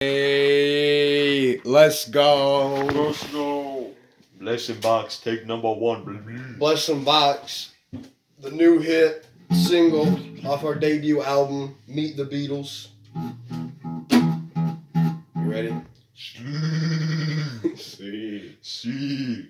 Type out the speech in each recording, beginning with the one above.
Hey, let's go. Let's go. Blessing Box, take number 1. Blessing Box, the new hit single off our debut album, Meet the Beatles. You ready? See.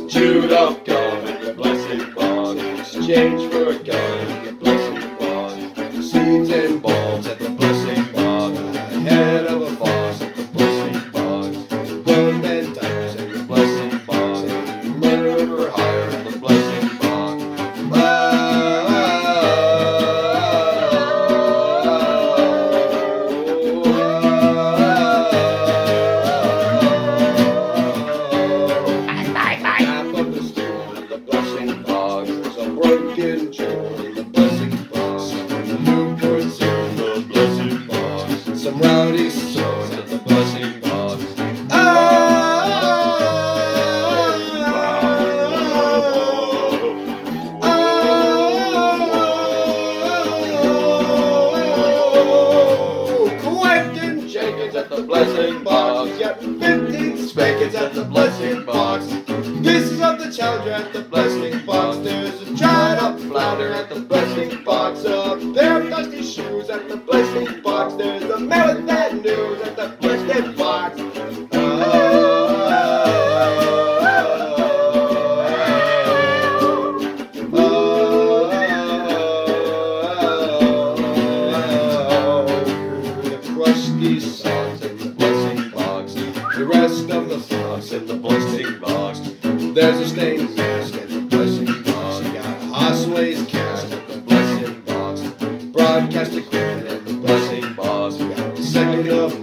Chewed up gum in the blessing box, exchange for a gun in the blessing box, seeds and balls at the blessing box, the head of a boss at the blessing box, grown men diapers at the blessing box, and murder for hire at the blessing box. Broken jewel in the blessing box, Newport Zero in the blessing box, some rowdy souls at the blessing box. Quentin Jenkins at the blessing box, got 15 spankings at the blessing box, pieces of the Challenger at the blessing box. There's a dried up flounder at the blessing box, a pair of dusty shoes at the blessing box. There's a man with that news at the blessing box. The crusty songs at the blessing box, the rest of the songs at the blessing box. There's a stained mask at the blessing box. You got Osway's cast at the blessing box. Broadcast equipment at the blessing box. You got the second of